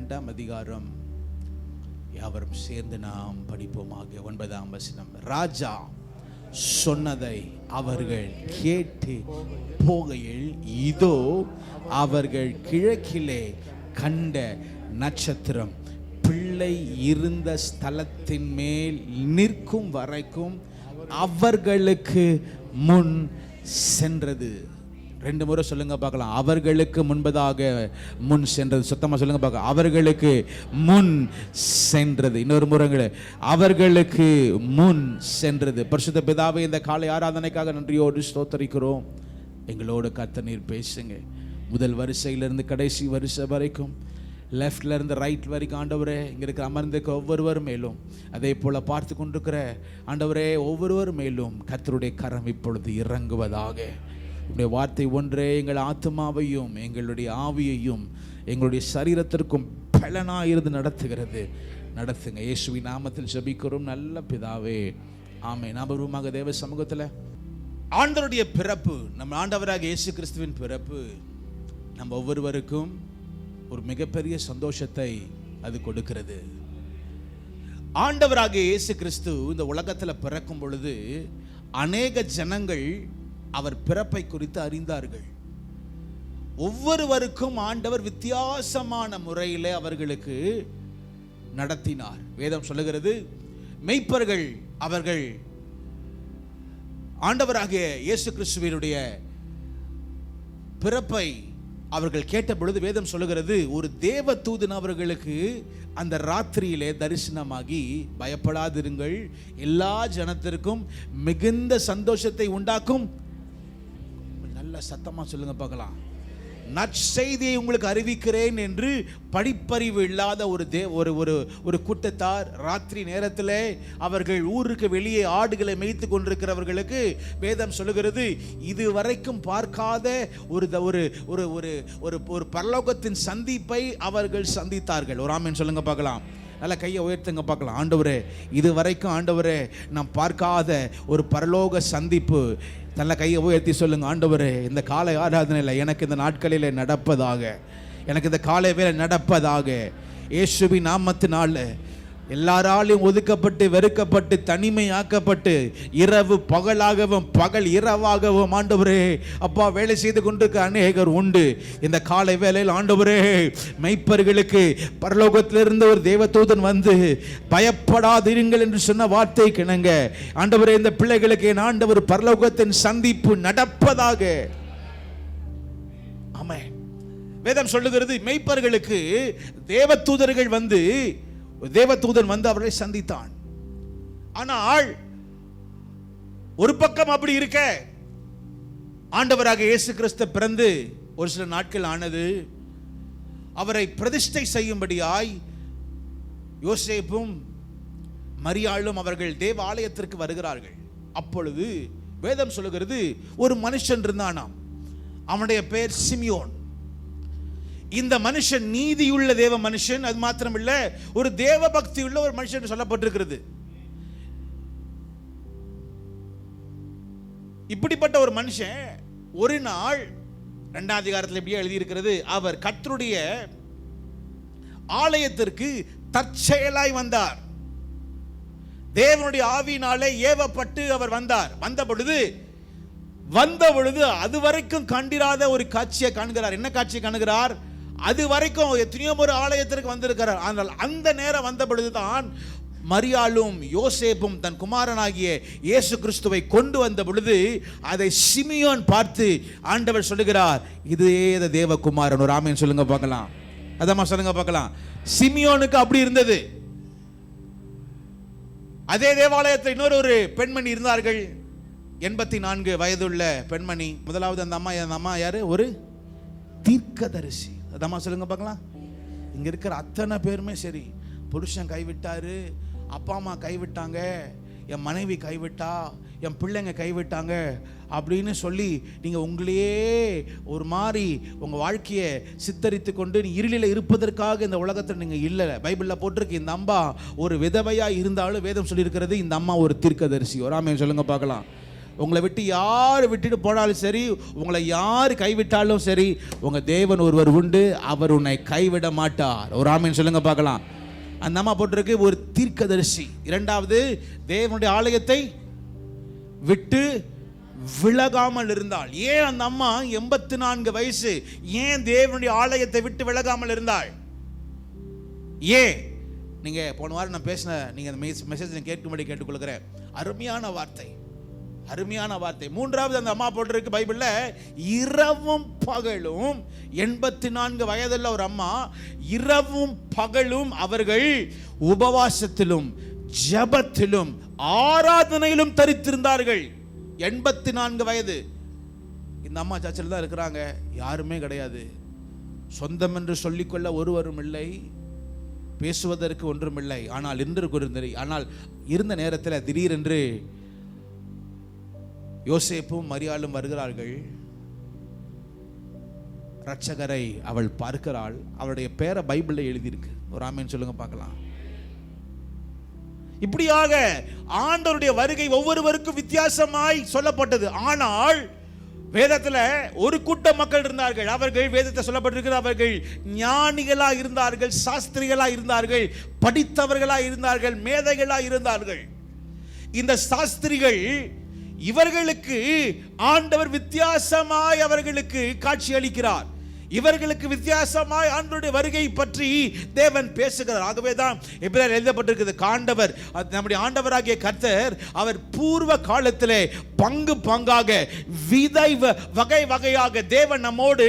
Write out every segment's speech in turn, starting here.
12ஆம் அதிகாரம் யாவரும் சேர்ந்து நாம் படிப்போமாக. 9ஆம் வசனம். ராஜா சொன்னதை அவர்கள் கேட்டு போகையில் இதோ அவர்கள் கிழக்கிலே கண்ட நட்சத்திரம் பிள்ளை இருந்த ஸ்தலத்தின் மேல் நிற்கும் வரைக்கும் அவர்களுக்கு முன் சென்றது. 2 முறை சொல்லுங்க பார்க்கலாம். அவர்களுக்கு முன்பதாக முன் சென்றது. சுத்தமா சொல்லுங்க பார்க்கலாம். அவர்களுக்கு முன் சென்றது. இன்னொரு முறை அவர்களுக்கு முன் சென்றது. பரிசுத்த பிதாவே, இந்த காலை ஆராதனைக்காக நன்றியோடு ஸ்தோத்தரிக்கிறோம். எங்களோடு கர்த்தர் நீர் பேசுங்க. முதல் வரிசையிலிருந்து கடைசி வரிசை வரைக்கும், லெஃப்ட்ல இருந்து ரைட் வரைக்கும் ஆண்டவரே, இங்க இருக்கிற அமர்ந்திருக்க ஒவ்வொருவர் மேலும், அதே போல பார்த்து கொண்டிருக்கிற ஆண்டவரே ஒவ்வொருவர் மேலும் கர்த்தருடைய கரம் இப்பொழுது இறங்குவதாக. உடைய வார்த்தை ஒன்றே எங்கள் ஆத்மாவையும் எங்களுடைய ஆவியையும் எங்களுடைய சரீரத்திற்கும் பலனாயிருந்து நடத்துகிறது. நடத்துங்க. இயேசுவின் நாமத்தில் ஜெபிக்கிறோம் நல்ல பிதாவே, ஆமென். ஞாபகமாக தேவ சமூகத்தில் ஆண்டவருடைய பிறப்பு, நம்ம ஆண்டவராக இயேசு கிறிஸ்துவின் பிறப்பு நம்ம ஒவ்வொருவருக்கும் ஒரு மிகப்பெரிய சந்தோஷத்தை அது கொடுக்கிறது. ஆண்டவராக இயேசு கிறிஸ்து இந்த உலகத்தில் பிறக்கும் பொழுது அநேக ஜனங்கள் அவர் பிறப்பை குறித்து அறிந்தார்கள். ஒவ்வொருவருக்கும் ஆண்டவர் வித்தியாசமான முறையில் அவர்களுக்கு நடத்தினார். வேதம் சொல்லுகிறது, மெய்ப்பர்கள் அவர்கள் ஆண்டவராகிய இயேசு கிறிஸ்துவினுடைய பிறப்பை அவர்கள் கேட்ட பொழுது வேதம் சொல்லுகிறது, ஒரு தேவ தூதன் அவர்களுக்கு அந்த ராத்திரியிலே தரிசனமாகி, பயப்படாதிருங்கள், எல்லா ஜனத்திற்கும் மிகுந்த சந்தோஷத்தை உண்டாக்கும். நல்ல சத்தமா சொல்லுங்க பார்க்கலாம். நற்செய்தியை உங்களுக்கு அறிவிக்கிறேன் என்று படிப்பறிவு இல்லாத ஒரு கூட்டத்தார் ராத்திரி நேரத்தில் அவர்கள் ஊருக்கு வெளியே ஆடுகளை மேய்த்து கொண்டிருக்கிறவர்களுக்கு வேதம் சொல்லுகிறது, இதுவரைக்கும் பார்க்காத ஒரு பரலோகத்தின் சந்திப்பை அவர்கள் சந்தித்தார்கள். ஒரு ஆமென் சொல்லுங்க பார்க்கலாம். நல்ல கையை உயர்த்துங்க பார்க்கலாம். ஆண்டவரே, இதுவரைக்கும் ஆண்டவரே நாம் பார்க்காத ஒரு பரலோக சந்திப்பு. நல்ல கையை உயர்த்தி சொல்லுங்க, ஆண்டவரே இந்த காலை ஆராதனையில் எனக்கு இந்த நாட்களில் நடப்பதாக, எனக்கு இந்த காலை வேளை நடப்பதாக. இயேசுவின் நாமத்தினால எல்லாராலையும் ஒதுக்கப்பட்டு வெறுக்கப்பட்டு தனிமையாக்கப்பட்டு இரவு பகலாகவும் பகல் இரவாகவும் ஆண்டவரே அப்பா வேலை செய்து கொண்டிருக்க அநேகர் உண்டு. இந்த காலை வேளையில் ஆண்டவரே மெய்ப்பர்களுக்கு பரலோகத்திலிருந்து ஒரு தேவதூதன் வந்து பயப்படாதிருங்கள் என்று சொன்ன வார்த்தை கிணங்க ஆண்டவரே இந்த பிள்ளைகளுக்கு என் ஆண்டவர் பரலோகத்தின் சந்திப்பு நடப்பதாக. ஆமென். வேதம் சொல்லுகிறது, மெய்ப்பர்களுக்கு தேவதூதன் வந்து அவர்களை சந்தித்தான். ஆனால் ஒரு பக்கம் அப்படி இருக்க, ஆண்டவராக இயேசு கிறிஸ்து பிறந்து ஒரு சில நாட்கள் ஆனது. அவரை பிரதிஷ்டை செய்யும்படியாய் யோசேப்பும் மரியாளும் அவர்கள் தேவ ஆலயத்திற்கு வருகிறார்கள். அப்பொழுது வேதம் சொல்லுகிறது, ஒரு மனுஷன் இருந்தானாம். அவனுடைய பெயர் சிமியோன். இந்த மனுஷன் நீதியுள்ள தேவ மனுஷன், அது மாத்திரமில்ல ஒரு தேவ பக்தி உள்ள ஒரு மனுஷன் சொல்லப்பட்டிருக்கிறது. இப்படிப்பட்ட ஒரு மனுஷன் ஒரு நாள் 2ஆம் அதிகாரத்தில் எப்படியே எழுதியிருக்கிறது, அவர் கர்த்தருடைய ஆலயத்திற்கு தற்செயலாய் வந்தார். தேவனுடைய ஆவியினாலே ஏவப்பட்டு அவர் வந்தார். வந்த பொழுது அதுவரைக்கும் கண்டிராத ஒரு காட்சியை காண்கிறார். என்ன காட்சியை காண்கிறார்? அது வரைக்கும் எத்தனையோ ஒரு ஆலயத்திற்கு வந்திருக்கிறார். ஆனால் அந்த நேரம் வந்த பொழுதுதான் மரியாளும் யோசேப்பும் தன் குமாரனாகிய இயேசு கிறிஸ்துவை கொண்டு வந்த பொழுது அதை சிமியோன் பார்த்து ஆண்டவர் சொல்லுகிறார், இதே தேவகுமாரன். ஒரு ஆமென் சொல்லுங்க பார்க்கலாம். அதமா சொல்லுங்க பார்க்கலாம். சிமியோனுக்கு அப்படி இருந்தது. அதே தேவாலயத்தில் இன்னொரு பெண்மணி இருந்தார்கள், 84 வயதுள்ள பெண்மணி. முதலாவது அந்த அம்மா யாரு? ஒரு தீர்க்கதரிசி. அதம்மா சொல்லுங்க பார்க்கலாம். இங்க இருக்கிற அத்தனை பேருமே சரி, புருஷன் கைவிட்டாரு, அப்பா அம்மா கைவிட்டாங்க, என் மனைவி கைவிட்டா, என் பிள்ளைங்க கைவிட்டாங்க அப்படின்னு சொல்லி நீங்கள் உங்களையே ஒரு மாதிரி உங்கள் வாழ்க்கையை சித்தரித்து கொண்டு நீ இருளில் இருப்பதற்காக இந்த உலகத்தில் நீங்கள் இல்லை. பைபிளில் போட்டிருக்கு, இந்த அம்மா ஒரு விதவையாக இருந்தாலும் வேதம் சொல்லியிருக்கிறது இந்த அம்மா ஒரு தீர்க்கதரிசி. ஒரு ஆமென் சொல்லுங்க பார்க்கலாம். உங்களை விட்டு யார் விட்டுட்டு போனாலும் சரி, உங்களை யார் கைவிட்டாலும் சரி, உங்க தேவன் ஒருவர் உண்டு, அவர் உன்னை கைவிட மாட்டார். ஒரு ஆமீன் சொல்லுங்க பார்க்கலாம். அந்த அம்மா போட்டிருக்கு ஒரு தீர்க்கதரிசி. இரண்டாவது, தேவனுடைய ஆலயத்தை விட்டு விலகாமல் இருந்தாள். ஏன் அந்த அம்மா 84 வயசு ஏன் தேவனுடைய ஆலயத்தை விட்டு விலகாமல் இருந்தாள்? ஏன்? நீங்க போன வாரம் நான் பேசின, நீங்க அந்த மெசேஜ் கேட்கும்படி கேட்டுக்கொள்கிறேன். அருமையான வார்த்தை, அருமையான வார்த்தை. மூன்றாவது, அந்த அம்மா போட்டிருக்கு பைபிள்ல, இரவும் பகலும் 84 வயதுள்ள ஒரு அம்மா, இரவும் பகலும் அவர்கள் உபவாசத்திலும் ஜெபத்திலும் ஆராதனையிலும் தரித்திருந்தார்கள். 84 வயது. இந்த அம்மா சர்ச்சில் தான் இருக்கிறாங்க, யாருமே கிடையாது, சொந்தம் என்று சொல்லிக்கொள்ள ஒருவரும் இல்லை, பேசுவதற்கு ஒன்றும் இல்லை. ஆனால் இருந்த நேரத்தில் திடீரென்று யோசேப்பும் மரியாளும் வருகிறார்கள். இரட்சகரை அவள் பார்க்கிறாள். அவளுடைய பேரை பைபிள்ல எழுதியிருக்கு. ஒரு ஆமென் சொல்லுங்க பார்க்கலாம். இப்படியாக ஆண்டவருடைய வருகை ஒவ்வொருவருக்கும் வித்தியாசமாய் சொல்லப்பட்டது. ஆனால் வேதத்தில் ஒரு கூட்ட மக்கள் இருந்தார்கள். அவர்கள் வேதத்தை சொல்லப்பட்டிருக்கிறது, அவர்கள் ஞானிகளா இருந்தார்கள், சாஸ்திரிகளா இருந்தார்கள், படித்தவர்களா இருந்தார்கள், மேதைகளா இருந்தார்கள். இந்த சாஸ்திரிகள், இவர்களுக்கு ஆண்டவர் வித்தியாசமாய் அவர்களுக்கு காட்சி அளிக்கிறார். இவர்களுக்கு வித்தியாசமாய் ஆண்டவருடைய வருகை பற்றி தேவன் பேசுகிறார். ஆகவே தான் எபிரேயர் எழுதப்பட்டிருக்கிறது, காண்டவர் நம்முடைய ஆண்டவராகிய கர்த்தர் அவர் பூர்வ காலத்திலே பங்கு பங்காக விதை வகை வகையாக தேவன் நம்மோடு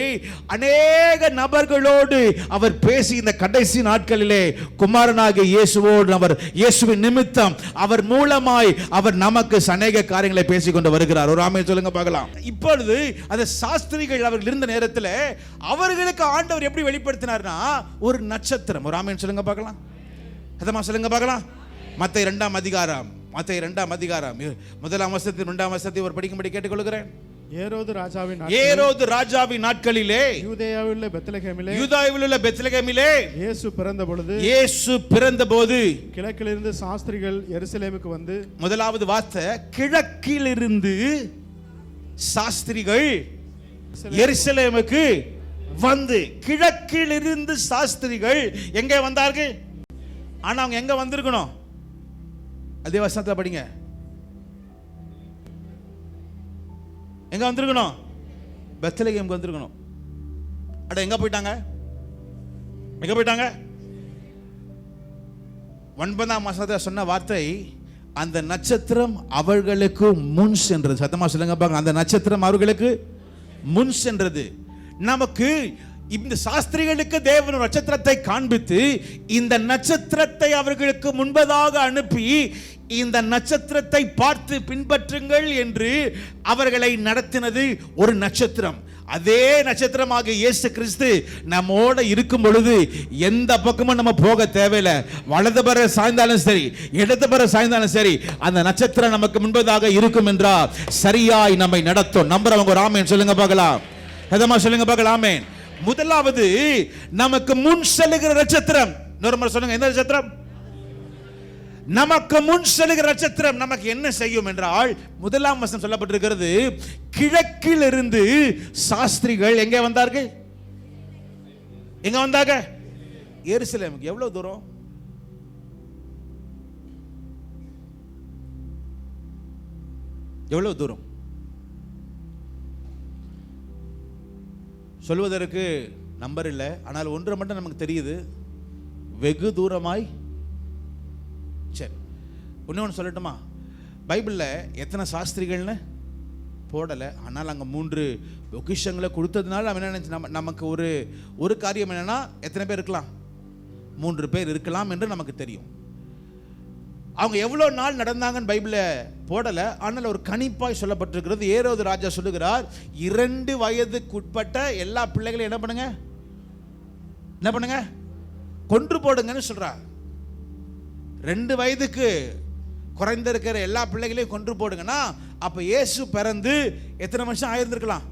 அநேக நபர்களோடு அவர் பேசி இந்த கடைசி நாட்களிலே குமாரனாகிய இயேசுவோடு அவர் இயேசுவின் நிமித்தம் அவர் மூலமாய் அவர் நமக்கு அநேக காரியங்களை பேசிக்கொண்டு வருகிறார். ஒரு ஆமென் சொல்லுங்க பார்க்கலாம். இப்பொழுது அந்த சாஸ்திரிகள் அவர்கள் இருந்த நேரத்தில் அவர்களுக்கு ஆண்டவர் எப்படி வெளிப்படுத்தினார்னா ஒரு நட்சத்திரம். ஒரு ஆமென் சொல்லுங்க பார்க்கலாம். அதமா சொல்லுங்க பார்க்கலாம். மத்தேயு 2ஆம் அதிகாரம் 1ஆம் வசனத்தின் 2ஆம் வசனத்தை ஒரு படிக்கும்படி கேட்டுக்கொள்கிறேன். ஏரோது ராஜாவின் நாட்களிலே யூதேயாவிலுள்ள பெத்லகேமிலே இயேசு பிறந்தபோது கிழக்கிலிருந்து சாஸ்திரிகள் எருசலேமுக்கு வந்து, முதலாவது வார்த்தை கிழக்கிலிருந்து சாஸ்திரிகள் எருசலேமுக்கு வந்து. கிழக்கிலிருந்து சாஸ்திரிகள் எங்கே வந்தார்கள்? ஆனா அவங்க எங்க வந்திருக்கணும்? அதே வசனத்தை படிங்க. எங்க வந்திருக்கணும்? பெத்லகேமுக்கு வந்திருக்கணும். அட எங்க போயிட்டாங்க? 9ஆம் வசனத்தில் சொன்ன வார்த்தை, அந்த நட்சத்திரம் அவர்களுக்கு முன் சென்றது. சத்தமா சொல்லுங்க பாருங்க. அந்த நட்சத்திரம் அவர்களுக்கு முன் சென்றது. நமக்கு இந்த சாஸ்திரிகளுக்கு தேவன் நட்சத்திரத்தை காண்பித்து இந்த நட்சத்திரத்தை அவர்களுக்கு முன்பதாக அனுப்பி இந்த நட்சத்திரத்தை பார்த்து பின்பற்றுங்கள் என்று அவர்களை நடத்தினது ஒரு நட்சத்திரம். அதே நட்சத்திரமாக இயேசு கிறிஸ்து நம்மோட இருக்கும் பொழுது எந்த பக்கமும் நம்ம போக தேவையில்லை. வலதுபுற சாய்ந்தாலும் சரி, இடதுபுற சாய்ந்தாலும் சரி, அந்த நட்சத்திரம் நமக்கு முன்பதாக இருக்கும் என்றால் சரியாய் நம்மை நடத்தும். நம்புறவங்க ஒரு ஆமென் சொல்லுங்க பார்க்கலாம். அதமா சொல்லுங்க பார்க்கலாம். ஆமென். முதலாவது, நமக்கு முன் செல்லுகிற நட்சத்திரம். இன்னொரு முறை சொல்லுங்க, எந்த நட்சத்திரம்? நமக்கு முன் செல்லுகிற நட்சத்திரம் நமக்கு என்ன செய்யும் என்றால், முதலாம் வசனம் சொல்லப்பட்டிருக்கிறது, கிழக்கிலிருந்து சாஸ்திரிகள் எங்கே வந்தார்கள்? எங்க வந்தாங்க? எருசலேமுக்கு. எவ்வளவு தூரம்? எவ்வளவு தூரம் சொல்வதற்கு நம்பர் இல்லை. ஆனால் ஒன்று மட்டும் நமக்கு தெரியுது, வெகு தூரமாய். சரி, இன்னொன்று சொல்லட்டுமா? பைபிளில் எத்தனை சாஸ்திரிகள்னு போடலை. ஆனால் அங்கே 3 பொக்கிஷங்களை கொடுத்ததுனால அவன் என்ன, நமக்கு ஒரு காரியம் என்னன்னா, எத்தனை பேர் இருக்கலாம்? 3 பேர் இருக்கலாம் என்று நமக்கு தெரியும். அவங்க எவ்வளோ நாள் நடந்தாங்கன்னு பைபிளில் போடலை. ஆனால் ஒரு கணிப்பாய் சொல்லப்பட்டிருக்கிறது. ஏரோது ராஜா சொல்லுகிறார், 2 வயதுக்குட்பட்ட எல்லா பிள்ளைகளையும் என்ன பண்ணுங்க? கொன்று போடுங்கன்னு சொல்றார். 2 வயதுக்கு குறைந்திருக்கிற எல்லா பிள்ளைகளையும் கொன்று போடுங்கன்னா, அப்ப இயேசு பிறந்து எத்தனை வருஷம் ஆயிருந்திருக்கலாம்?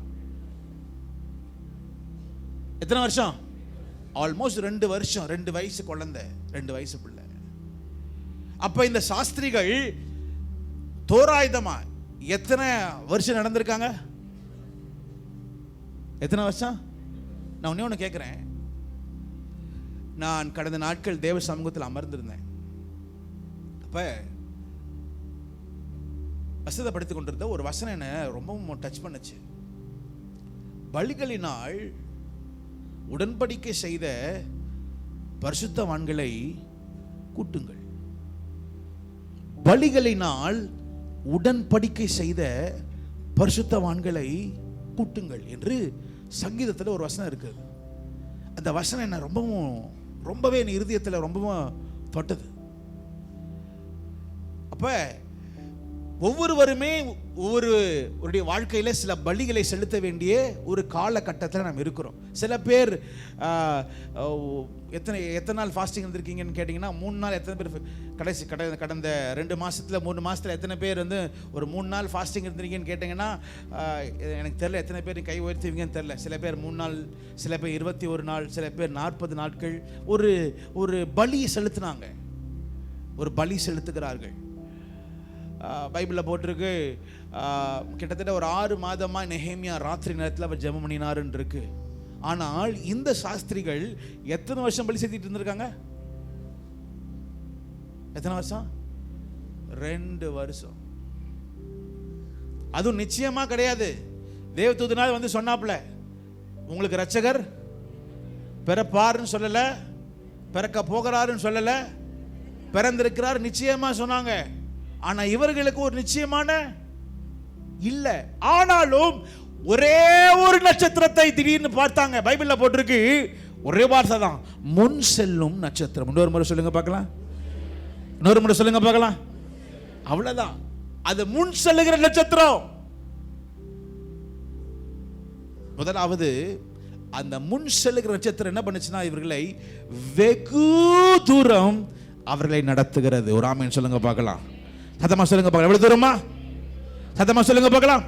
எத்தனை வருஷம்? ஆல்மோஸ்ட் 2 வருஷம். 2 வயசு குழந்தை, 2 வயசு பிள்ளை. அப்ப இந்த சாஸ்திரிகள் தோராயுதமா எத்தனை வருஷம் நடந்திருக்காங்க? எத்தனை வருஷம்? நான் ஒண்ணே ஒன்று கேட்குறேன். நான் கடந்த நாட்கள் தேவ சமூகத்தில் அமர்ந்திருந்தேன். அப்ப வசனத்தை படித்துக் கொண்டிருந்த ஒரு வசனம் என்ன ரொம்பவும் டச் பண்ணுச்சு. பலிகளினால் உடன்படிக்கை செய்த பரிசுத்தவான்களை கூட்டுங்கள். பலிகளினால் உடன்படிக்கை செய்த பரிசுத்தவான்களை கூட்டுங்கள் என்று சங்கீதத்தில் ஒரு வசனம் இருக்கு. அந்த வசனம் என்ன ரொம்பவே என் இருதயத்தில் ரொம்பவும் தொட்டது. அப்ப ஒவ்வொருவருமே ஒவ்வொருவருடைய வாழ்க்கையில சில பலிகளை செலுத்த வேண்டிய ஒரு காலகட்டத்தில் நாம் இருக்கிறோம். சில பேர் எத்தனை நாள் ஃபாஸ்டிங் இருந்திருக்கீங்கன்னு கேட்டிங்கன்னா 3 நாள். எத்தனை பேர் கடந்த 2 மாசத்துல 3 மாசத்துல எத்தனை பேர் வந்து ஒரு 3 நாள் ஃபாஸ்டிங் இருந்திருக்கீங்கன்னு கேட்டிங்கன்னா எனக்கு தெரியல. எத்தனை பேர் கை உயர்த்துவீங்கன்னு தெரியல. சில பேர் 3 நாள், சில பேர் 21 நாள், சில பேர் 40 நாட்கள் ஒரு பலி செலுத்தினாங்க. ஒரு பலி செலுத்துகிறார்கள். பைபிளில் போட்டிருக்கு, கிட்டத்தட்ட ஒரு 6 மாதமா நெகேமியா ராத்திரி நேரத்தில் அவர் ஜெபம் பண்ணினாருன்னு இருக்கு. ஆனால் இந்த சாஸ்திரிகள் எத்தனை வருஷம் பலி செலுத்திட்டு இருந்திருக்காங்க? எத்தனை வருஷம்? 2 வருஷம். அதுவும் நிச்சயமா கிடையாது. தேவதூதனால் வந்து சொன்னாப்ல, உங்களுக்கு இரட்சகர் பிறப்பாருன்னு சொல்லல, பிறக்க போகிறாருன்னு சொல்லல, பிறந்திருக்கிறார் நிச்சயமா சொன்னாங்க. ஆனா இவர்களுக்கு ஒரு நிச்சயமான இல்ல. ஆனாலும் ஒரே ஒரு நட்சத்திரத்தை திடீர்னு பார்த்தாங்க. பைபிள்ல போட்டிருக்கு, ஒரே வார்த்தை தான், முன் செல்லும் நட்சத்திரம். இன்னொரு முறை சொல்லுங்க பார்க்கலாம். இன்னொரு முறை சொல்லுங்க பார்க்கலாம். அவ்வளவுதான், அது முன் செல்லுகிற நட்சத்திரம். முதலாவது அந்த முன் செல்லுகிற நட்சத்திரம் என்ன பண்ணுச்சுன்னா, இவர்களை வெகு தூரம் அவர்களை நடத்துகிறது. ஒரு ஆமென் சொல்லுங்க பார்க்கலாம். சத்தமா சொல்லுங்க பார்க்கலாம். எவ்வளவு தூரமா? சத்தமா சொல்லுங்க பார்க்கலாம்.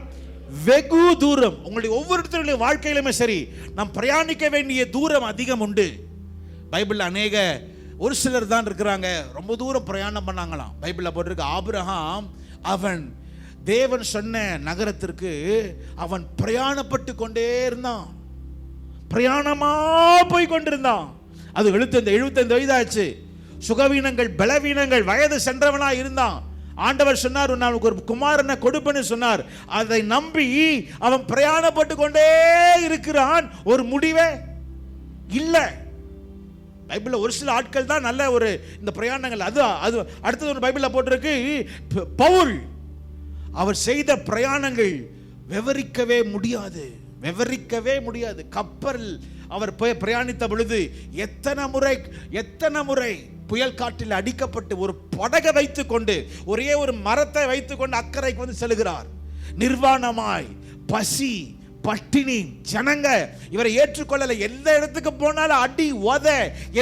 வெகு தூரம். உங்களுடைய ஒவ்வொருத்தருடைய வாழ்க்கையிலுமே சரி, நாம் பிரயாணிக்க வேண்டிய தூரம் அதிகம் உண்டு. பைபிள்ல ஒரு சிலர் தான் இருக்கிறாங்க ரொம்ப தூரம் பிரயாணம் பண்ணாங்களாம். பைபிள்ல போட்டிருக்கு, ஆபிரகாம் அவன் தேவன் சொன்ன நகரத்திற்கு அவன் பிரயாணப்பட்டு கொண்டே இருந்தான். பிரயாணமா போய் கொண்டிருந்தான். அது 75 வயதாச்சு. சுகவீனங்கள், பலவீனங்கள், வயது சென்றவனா இருந்தான். ஆண்டவர் சொன்னார், நான் ஒரு குமாரனை கொடுப்பேன்னு சொன்னார். அதை நம்பி அவன் பிரயாணப்பட்டு கொண்டே இருக்கிறான். ஒரு முடிவே இல்லை. பைபிள்ல ஒரு சில ஆட்கள் தான் நல்ல ஒரு இந்த பிரயாணங்கள். அது அடுத்தது ஒரு பைபிள்ல போட்டிருக்கு, பவுல் அவர் செய்த பிரயாணங்கள் விவரிக்கவே முடியாது. கப்பல் அவர் பிரயாணித்த பொழுது எத்தனை முறை புயல் காற்றில் அடிக்கப்பட்டு ஒரு படகை வைத்துக் கொண்டு, ஒரே ஒரு மரத்தை வைத்துக் கொண்டு அக்கறைக்கு வந்து செல்கிறார். நிர்வாணமாய், பசி, பட்டினி, ஜனங்க இவரை ஏற்றுக்கொள்ளல. எந்த இடத்துக்கு போனாலும் அடி உத,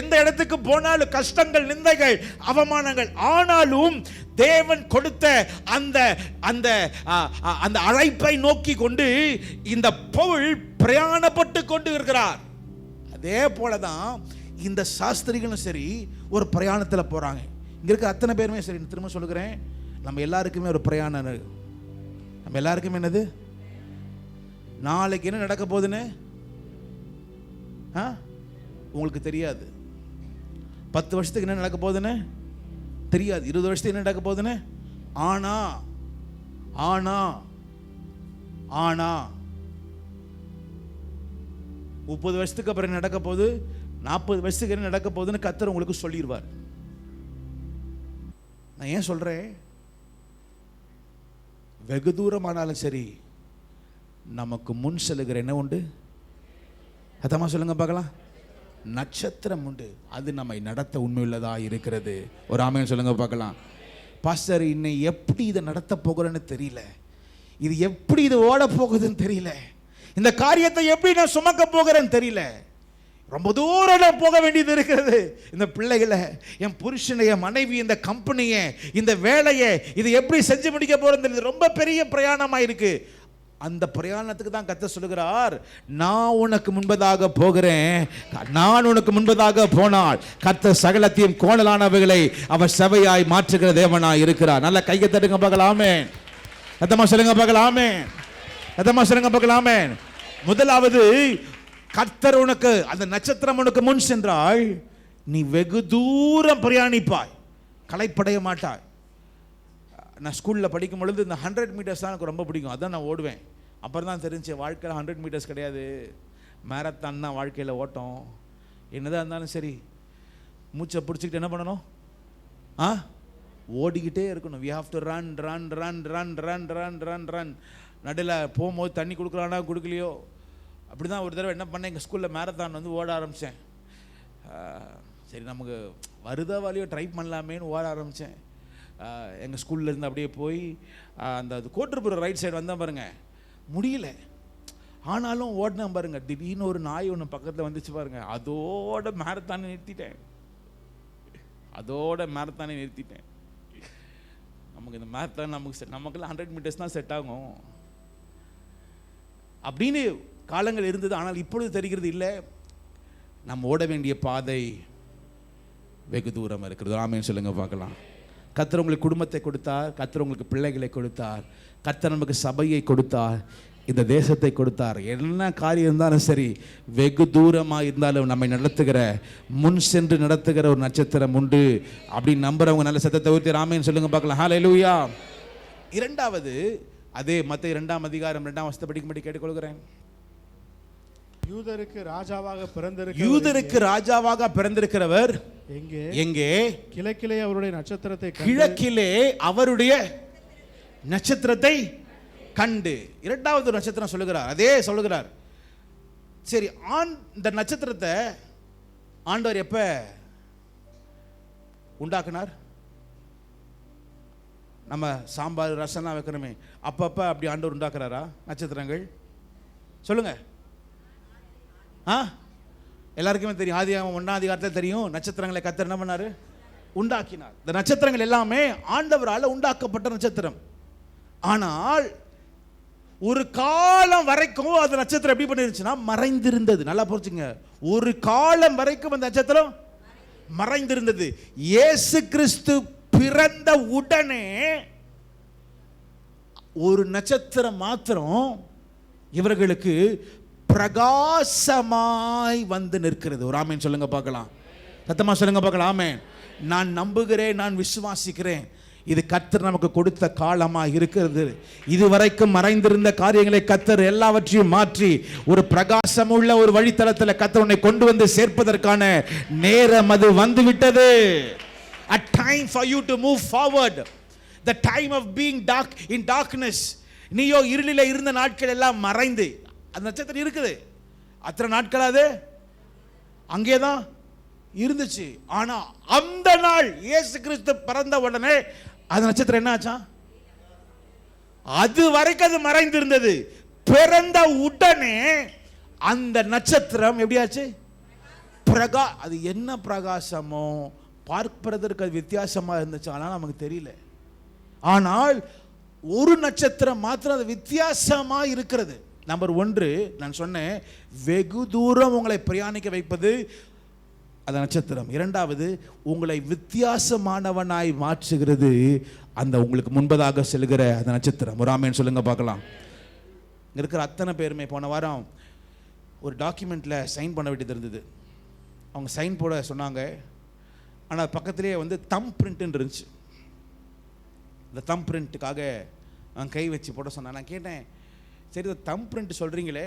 எந்த இடத்துக்கு போனாலும் கஷ்டங்கள், நிந்தைகள், அவமானங்கள். ஆனாலும் தேவன் கொடுத்த அந்த அழைப்பை நோக்கி கொண்டு இந்த பவுல் பிரயாணப்பட்டு கொண்டு இருக்கிறார். அதே போலதான் இந்த சாஸ்திரிகளும் சரி ஒரு பிரயாணத்தில் போறாங்க. இங்க இருக்க அத்தனை பேருமே சரி, திரும்ப சொல்லுகிறேன், நம்ம எல்லாருக்குமே ஒரு பிரயாணம். நம்ம எல்லாருக்குமே என்னது, நாளைக்கு என்ன நடக்க போகுதுன்னு உங்களுக்கு தெரியாது. 10 வருஷத்துக்கு என்ன நடக்க போகுதுன்னு தெரியாது. 20 வருஷத்துக்கு என்ன நடக்க போகுதுன்னு. ஆனா 30 வருஷத்துக்கு அப்புறம் நடக்க போகுது, 40 வருஷத்துக்கு என்ன நடக்க போகுதுன்னு கர்த்தர் உங்களுக்கு சொல்லிடுவார். நான் ஏன் சொல்றேன், வெகு தூரமானாலும் சரி நமக்கு முன் செல்லுகிற என்ன உண்டு? சத்தமா சொல்லுங்க பார்க்கலாம். நட்சத்திரம் உண்டு. அது நம்மை நடத்த உண்மையுள்ளதா இருக்கிறது. ஒரு ஆமென் சொல்லுங்க பார்க்கலாம். பாஸ்டர், இன்னை எப்படி இதை நடத்த போகிறேன்னு தெரியல, இது எப்படி இது ஓட போகுதுன்னு தெரியல, இந்த காரியத்தை எப்படி நான் சுமக்க போகிறேன்னு தெரியல, ரொம்ப தூரம் போக வேண்டியது இருக்கிறது. இந்த பிள்ளைகளை, என் புருஷனை, என் மனைவி, இந்த கம்பெனியை, இந்த வேலையை, இது எப்படி செஞ்சு முடிக்க போறது, ரொம்ப பெரிய பிரயாணமா இருக்கு. அந்த பிரயாணத்துக்கு தான் கர்த்தர் சொல்லுகிறார், நான் உனக்கு முன்பதாக போகிறேன். நான் உனக்கு முன்பதாக போனால் கர்த்தர் சகலத்தையும் கோணலானவைகளை அவர் செவையாய் மாற்றுகிற தேவனாய் இருக்கிறார். நல்ல கையை தட்டுங்க பார்க்கலாமே. சத்தமா சொல்லுங்க பார்க்கலாம் ஆமென். சத்தமா சொல்லுங்க பார்க்கலாம் ஆமென். முதலாவது, கர்த்தர் உனக்கு அந்த நட்சத்திரம் உனக்கு முன் சென்றால் நீ வெகு தூரம் பிரயாணிப்பாய், களைப்படைய மாட்டாய். நான் ஸ்கூலில் படிக்கும் பொழுது இந்த 100 மீட்டர்ஸ் தான் எனக்கு ரொம்ப பிடிக்கும். அதான் நான் ஓடுவேன். அப்புறம் தான் தெரிஞ்சு வாழ்க்கையில் 100 மீட்டர்ஸ் கிடையாது, மேரத்தான் தான் வாழ்க்கையில் ஓட்டம். என்னதான் இருந்தாலும் சரி, மூச்சை பிடிச்சிக்கிட்டு என்ன பண்ணணும்? ஓடிக்கிட்டே இருக்கணும். we have to run run run run run run run run. நடுவில் போகும்போது தண்ணி கொடுக்குறானா கொடுக்கலையோ, அப்படி தான் ஒரு தடவை என்ன பண்ணேன், எங்கள் ஸ்கூலில் மேரத்தான் வந்து ஓட ஆரம்பித்தேன். சரி நமக்கு வருதா வழியோ ட்ரை பண்ணலாமேன்னு ஓட ஆரம்பித்தேன். எங்கள் ஸ்கூலில் இருந்து அப்படியே போய் அந்த கோட்டர்புரம் ரைட் சைடு வந்தேன் பாருங்க, முடியல. ஆனாலும் ஓடினேன் பாருங்க, திடீர்னு ஒரு நாய் ஒன்று பக்கத்தில் வந்துச்சு பாருங்க, அதோட மேரத்தானே நிறுத்திட்டேன். நமக்கு இந்த மேரத்தான் நமக்குலாம் 100 மீட்டர்ஸ் தான் செட் ஆகும் அப்படின்னு காலங்கள் இருந்தது. ஆனால் இப்பொழுது தெரிகிறது இல்லை, நம்ம ஓட வேண்டிய பாதை வெகு தூரம் இருக்கிறது. ஆமென் சொல்லுங்க பார்க்கலாம். கர்த்தர் உங்களுக்கு குடும்பத்தை கொடுத்தார், கர்த்தர் உங்களுக்கு பிள்ளைகளை கொடுத்தார், கர்த்தர் நமக்கு சபையை கொடுத்தார், இந்த தேசத்தை கொடுத்தார். என்ன காரியம் இருந்தாலும் சரி, வெகு தூரமாக இருந்தாலும் நம்மை நடத்துகிற, முன் சென்று நடத்துகிற ஒரு நட்சத்திரம் உண்டு அப்படின்னு நம்புறவங்க நல்ல சத்தத்தை ஊற்றி ஆமென் சொல்லுங்க பார்க்கலாம். ஹல்லேலூயா. இரண்டாவது, அதே மத்தேயு 2ஆம் அதிகாரம் 2ஆம் வசனத்தை படிக்கும்படி கேட்டுக்கொள்கிறேன். யூதருக்கு ராஜாவாக பிறந்திருக்கிறவர் எங்கே? கிழக்கிலே அவருடைய நட்சத்திரத்தை கிழக்கிலே அவருடைய நட்சத்திரத்தை கண்டு. இரண்டாவது நட்சத்திரம் சொல்லுகிறார், அதே சொல்லுகிறார். சரி, இந்த நட்சத்திரத்தை ஆண்டவர் எப்ப உண்டாக்குனார்? நம்ம சாம்பார் ரசம்லாம் வைக்கிறோமே, அப்பப்ப அப்படி ஆண்டவர் உண்டாக்குறாரா நட்சத்திரங்கள்? சொல்லுங்க. எல்லாருக்குமே தெரியும், ஆதியாகமம் 1ஆம் அதிகாரத்தில் தெரியும், நட்சத்திரங்களை கர்த்தர் என்ன பண்ணாரு? உண்டாக்கினார். இந்த நட்சத்திரங்கள் எல்லாமே ஆண்டவரால் உண்டாக்கப்பட்ட நட்சத்திரம். ஆனால் ஒரு காலம் வரைக்கும் அந்த நட்சத்திரம் எப்படி பண்ணிருந்துச்சுன்னா மறைந்திருந்தது. நல்லா புரிஞ்சுங்க, ஒரு காலம் வரைக்கும் அந்த நட்சத்திரம் மறைந்திருந்தது. இயேசு கிறிஸ்து பிறந்த உடனே ஒரு நட்சத்திரம் மாத்திரம் இவர்களுக்கு பிரகாசமாய் வந்து நிற்கிறது. ஒரு ஆமென் சொல்லுங்க பார்க்கலாம். சத்தமா சொல்லுங்க பார்க்கலாம். ஆமென். நான் நம்புகிறேன், நான் விசுவாசிக்கிறேன், இது கர்த்தர் நமக்கு கொடுத்த காலமாக இருக்கிறது. இதுவரைக்கும் மறைந்திருந்த காரியங்களை கர்த்தர் எல்லாவற்றையும் மாற்றி ஒரு பிரகாசமுள்ள ஒரு வழித்தளத்தில் கர்த்தர் உன்னை கொண்டு வந்து சேர்ப்பதற்கான நேரம் அது வந்துவிட்டது. A time for you to move forward. The time of being dark in darkness. நீயோ இருளில இருந்த நாட்கள் எல்லாம் மறைந்து, அந்த நட்சத்திரம் இருக்குது. அத்தனை நாட்கள் அது அங்கேதான் இருந்துச்சு. ஆனா அந்த நாள் இயேசு கிறிஸ்து பிறந்த உடனே அந்த நட்சத்திரம் என்ன ஆச்சா? அது வரைக்கும் அது மறைந்திருந்தது. பிறந்த உடனே அந்த நட்சத்திரம் எப்படியாச்சு? அது என்ன பிரகாசமோ, பார்ப்பதற்கு அது வித்தியாசமா இருந்துச்சு, ஆனால் நமக்கு தெரியல. ஆனால் ஒரு நட்சத்திரம் மாத்திரம் அது வித்தியாசமா இருக்கிறது. நம்பர் 1, நான் சொன்னேன், வெகு தூரம் உங்களை பிரயாணிக்க வைப்பது அந்த நட்சத்திரம். இரண்டாவது, உங்களை வித்தியாசமானவனாய் மாற்றுகிறது அந்த உங்களுக்கு முன்பதாக செல்கிற அந்த நட்சத்திரம். ஒரு ஆமென் சொல்லுங்க பார்க்கலாம். இருக்கிற அத்தனை பேருமே போன வாரம் ஒரு டாக்குமெண்ட்ல சைன் பண்ண வேண்டியது இருந்தது. அவங்க சைன் போட சொன்னாங்க. ஆனால் பக்கத்திலேயே வந்து தம் பிரிண்ட்னு இருந்துச்சு. இந்த தம் பிரிண்ட்டுக்காக நான் கை வச்சு போட சொன்னேன். நான் கேட்டேன், சரி இந்த தம் பிரிண்ட் சொல்கிறீங்களே,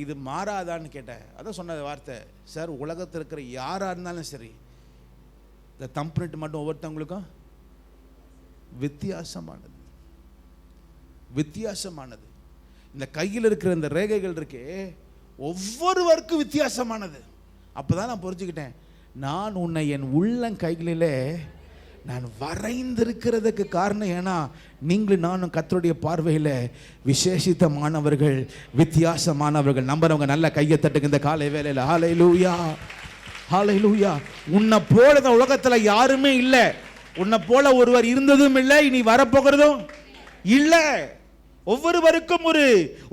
இது மாறாதான்னு கேட்டேன். அதான் சொன்ன வார்த்தை, சார் உலகத்தில் இருக்கிற யாராக இருந்தாலும் சரி, இந்த தம் பிரிண்ட் மட்டும் ஒவ்வொருத்தவங்களுக்கும் வித்தியாசமானது. வித்தியாசமானது. இந்த கையில் இருக்கிற இந்த ரேகைகள் இருக்கே, ஒவ்வொருவருக்கும் வித்தியாசமானது. அப்போதான் நான் புரிஞ்சுக்கிட்டேன், நான் உன்னை என் உள்ளங்கைகளிலே நான் வரைந்திருக்கிறதுக்கு காரணம் ஏன்னா நீங்களும் நானும் கர்த்தருடைய பார்வையில் விசேஷித்தமானவர்கள், வித்தியாசமானவர்கள். நம்புறவங்க நல்ல கையை தட்டுங்க இந்த காலை வேளையில். ஹல்லேலூயா, ஹல்லேலூயா. உன்னை போல இந்த உலகத்தில் யாருமே இல்லை. உன்னை போல ஒருவர் இருந்ததும் இல்லை, இனி வரப்போகிறதும் இல்லை. ஒவ்வொருவருக்கும்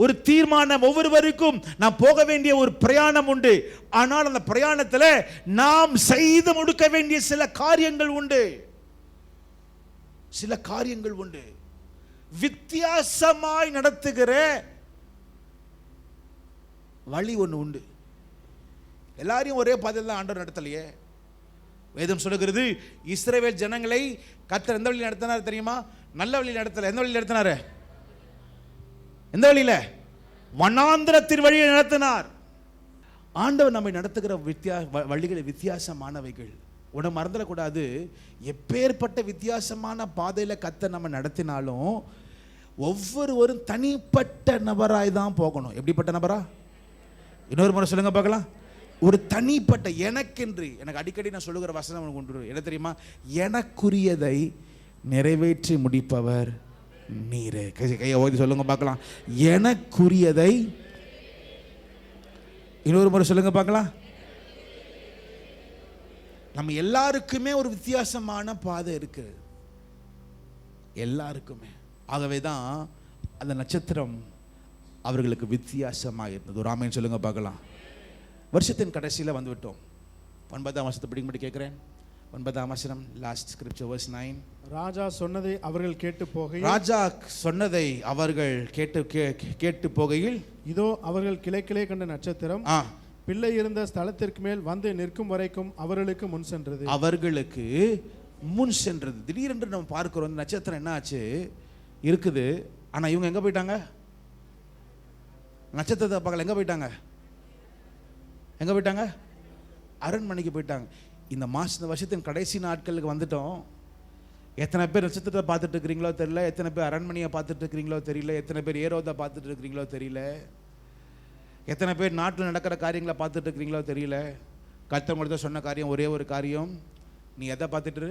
ஒரு தீர்மானம், ஒவ்வொருவருக்கும் நான் போக வேண்டிய ஒரு பிரயாணம் உண்டு. ஆனால் அந்த பிரயாணத்தில் நாம் செய்து முடிக்க வேண்டிய சில காரியங்கள் உண்டு. சில காரியங்கள் உண்டு. வித்தியாசமாய் நடத்துகிற வழி ஒன்று உண்டு. எல்லாரையும் ஒரே பாதையில் தான் ஆண்டவர் நடத்தலையே. வேதம் சொல்லுகிறது, இஸ்ரவேல் ஜனங்களை கர்த்தர் எந்த வழியில் நடத்தினார் தெரியுமா? நல்ல வழியில் நடத்தல. எந்த வழியில் நடத்தினார்? எந்த வழியில? வனாந்திரத்தின் வழியை நடத்தினார். ஆண்டவர் நம்மை நடத்துகிற வழிகள் வித்தியாசமானவைகள். உடனே மறந்துடக்கூடாது, எப்பேற்பட்ட வித்தியாசமான பாதையில் கர்த்தர் நம்ம நடத்தினாலும் ஒவ்வொருவரும் தனிப்பட்ட நபராய் தான் போகணும். எப்படிப்பட்ட நபரா? இன்னொரு முறை சொல்லுங்க பார்க்கலாம். ஒரு தனிப்பட்ட எனக்கென்று, எனக்கு அடிக்கடி நான் சொல்லுகிற வசனம் கொண்டு என்ன தெரியுமா? எனக்குரியதை நிறைவேற்றி முடிப்பவர் நீரே. கையை ஓதி சொல்லுங்க பார்க்கலாம். எனக்குரியதை, இன்னொரு முறை சொல்லுங்க பார்க்கலாம். நம்ம எல்லாருக்குமே ஒரு வித்தியாசமான பாதை இருக்கு, எல்லாருக்குமே. ஆகவே தான் அந்த நட்சத்திரம் அவர்களுக்கு வித்தியாசமாக இருந்தது. ஒரு ஆமென் சொல்லுங்க பார்க்கலாம். வருஷத்தின் கடைசியில் வந்துவிட்டோம். 9ஆம் வசனத்தை படிக்கும்படி கேட்கிறேன். 9ஆம் வசனம், லாஸ்ட் ஸ்கிரிப்சர் verse 9. ராஜா சொன்னதை அவர்கள் கேட்டு போகையில், ராஜா சொன்னதை அவர்கள் கேட்டு போகையில், இதோ அவர்கள் கிழக்கிலே கண்ட நட்சத்திரம் பிள்ளை இருந்த ஸ்தலத்திற்கு மேல் வந்து நிற்கும் வரைக்கும் அவர்களுக்கு முன் சென்றது. அவர்களுக்கு முன் சென்றது. திடீரென்று நம்ம பார்க்கிறோம், இந்த நட்சத்திரம் என்ன ஆச்சு இருக்குது. ஆனா இவங்க எங்க போயிட்டாங்க? நட்சத்திரத்தை பார்க்கல. எங்க போயிட்டாங்க? எங்க போயிட்டாங்க? அரண்மனைக்கு போயிட்டாங்க. இந்த வருஷத்தின் கடைசி நாட்களுக்கு வந்துட்டோம். எத்தனை பேர் நட்சத்திரத்தை பார்த்துட்டு இருக்கிறீங்களோ தெரியல, எத்தனை பேர் அரண்மனையை பார்த்துட்டு இருக்கிறீங்களோ தெரியல, எத்தனை பேர் ஏரோதை பார்த்துட்டு இருக்கிறீங்களோ தெரியல, எத்தனை பேர் நாட்டில் நடக்கிற காரியங்களை பார்த்துட்டு இருக்கிறீங்களோ தெரியல. கர்த்தர் மட்டும் சொன்ன காரியம் ஒரே ஒரு காரியம், நீ எதை பார்த்துட்டு?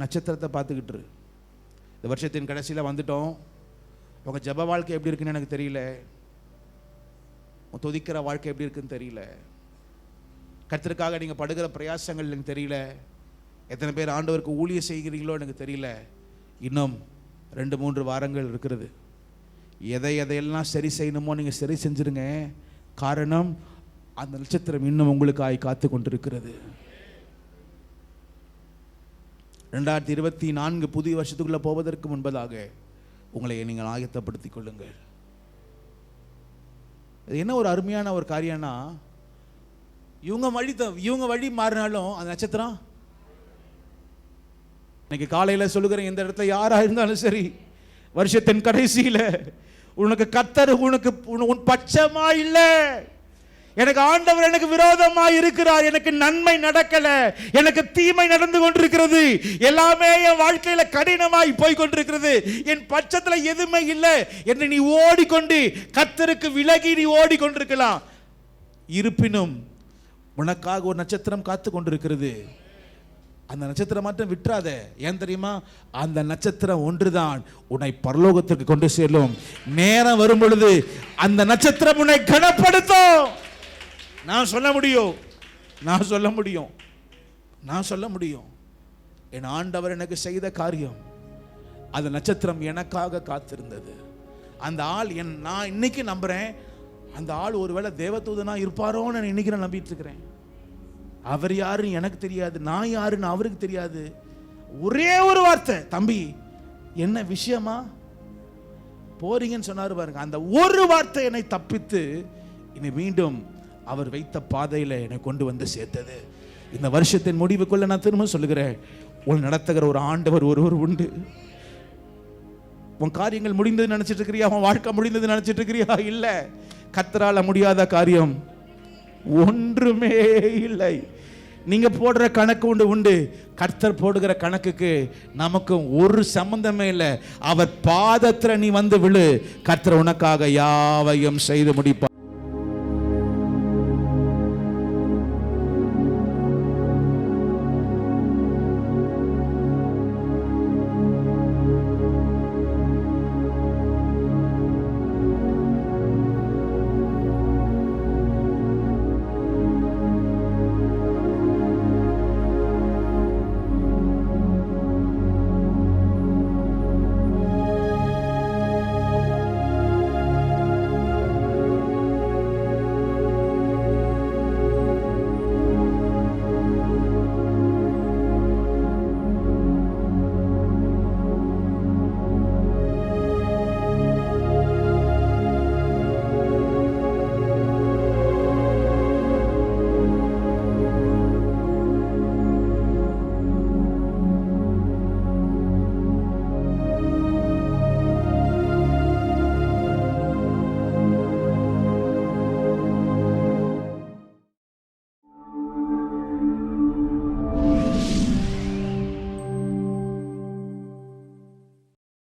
நட்சத்திரத்தை பார்த்துக்கிட்டு. இந்த வருஷத்தின் கடைசியில் வந்துட்டோம். உங்கள் ஜப வாழ்க்கை எப்படி இருக்குன்னு எனக்கு தெரியல, துதிக்கிற வாழ்க்கை எப்படி இருக்குன்னு தெரியல, கர்த்தருக்காக நீங்கள் படுகிற பிரயாசங்கள் எனக்கு தெரியல, எத்தனை பேர் ஆண்டவருக்கு ஊழியம் செய்கிறீங்களோ எனக்கு தெரியல. இன்னும் 2-3 வாரங்கள் இருக்கிறது. எதையெல்லாம் சரி செய்யணுமோ நீங்கள் சரி செஞ்சிருங்க. காரணம், அந்த நட்சத்திரம் இன்னும் உங்களுக்காய் காத்து கொண்டிருக்கிறது. 2024 புதிய வருஷத்துக்குள்ள போவதற்கு முன்பதாக உங்களை நீங்கள் ஆயத்தப்படுத்திக் கொள்ளுங்கள். என்ன ஒரு அருமையான ஒரு காரியம்னா, இவங்க வழி மாறினாலும் அந்த நட்சத்திரம். இன்னைக்கு காலையில் சொல்லுகிறேன், எந்த இடத்துல யாரா இருந்தாலும் சரி, வருஷத்தின் கடைசியில் உனக்கு கர்த்தர் உன் பட்சமா இல்லை. எனக்கு ஆண்டவர் எனக்கு விரோதமா இருக்கிறார், எனக்கு நன்மை நடக்கல, எனக்கு தீமை நடந்து கொண்டிருக்கிறது, எல்லாமே என் வாழ்க்கையில கடினமாய் போய் கொண்டிருக்கிறது, என் பட்சத்துல எதுவுமே இல்லை என்று நீ ஓடிக்கொண்டு கர்த்தருக்கு விலகி நீ ஓடிக்கொண்டிருக்கலாம். இருப்பினும் உனக்காக ஒரு நட்சத்திரம் காத்து கொண்டிருக்கிறது. அந்த நட்சத்திரம் மட்டும் விட்டுறாத. ஏன் தெரியுமா? அந்த நட்சத்திரம் ஒன்றுதான் உன்னை பரலோகத்திற்கு கொண்டு செல்லும். நேரம் வரும் பொழுது அந்த நட்சத்திரம் உன்னை கனப்படுத்தும். நான் சொல்ல முடியும். என் ஆண்டவர் எனக்கு செய்த காரியம், அந்த நட்சத்திரம் எனக்காக காத்திருந்தது. அந்த ஆள் நான் இன்னைக்கு நம்புறேன், அந்த ஆள் ஒருவேளை தேவதூதனா இருப்பாரோன்னு இன்னைக்கு நான் நம்பிட்டு இருக்கிறேன். அவர் யாருன்னு எனக்கு தெரியாது, நான் யாருன்னு அவருக்கு தெரியாது. ஒரே ஒரு வார்த்தை, தம்பி என்ன விஷயமா போறீங்கன்னு சொன்னாரு பாருங்க. அந்த ஒரு வார்த்தை என்னை தப்பித்து இனி மீண்டும் அவர் வைத்த பாதையில என்னை கொண்டு வந்து சேர்த்தது. இந்த வருஷத்தின் முடிவுக்குள்ள நான் திரும்ப சொல்லுகிறேன், உன் நடத்துகிற ஒரு ஆண்டவர் ஒருவர் உண்டு. உன் காரியங்கள் முடிந்தது நினைச்சிட்டு இருக்கிறியா? உன் வாழ்க்கை முடிந்தது நினைச்சிட்டு இருக்கிறியா? இல்ல, கர்த்தரால முடியாத காரியம் ஒன்றுமே இல்லை. நீங்க போடுற கணக்கு உண்டு, கர்த்தர் போடுகிற கணக்குக்கு நமக்கும் ஒரு சம்பந்தமே இல்லை. அவர் பாதத்துல நீ வந்து விழு, கர்த்தர் உனக்காக யாவையும் செய்து முடிப்பார்.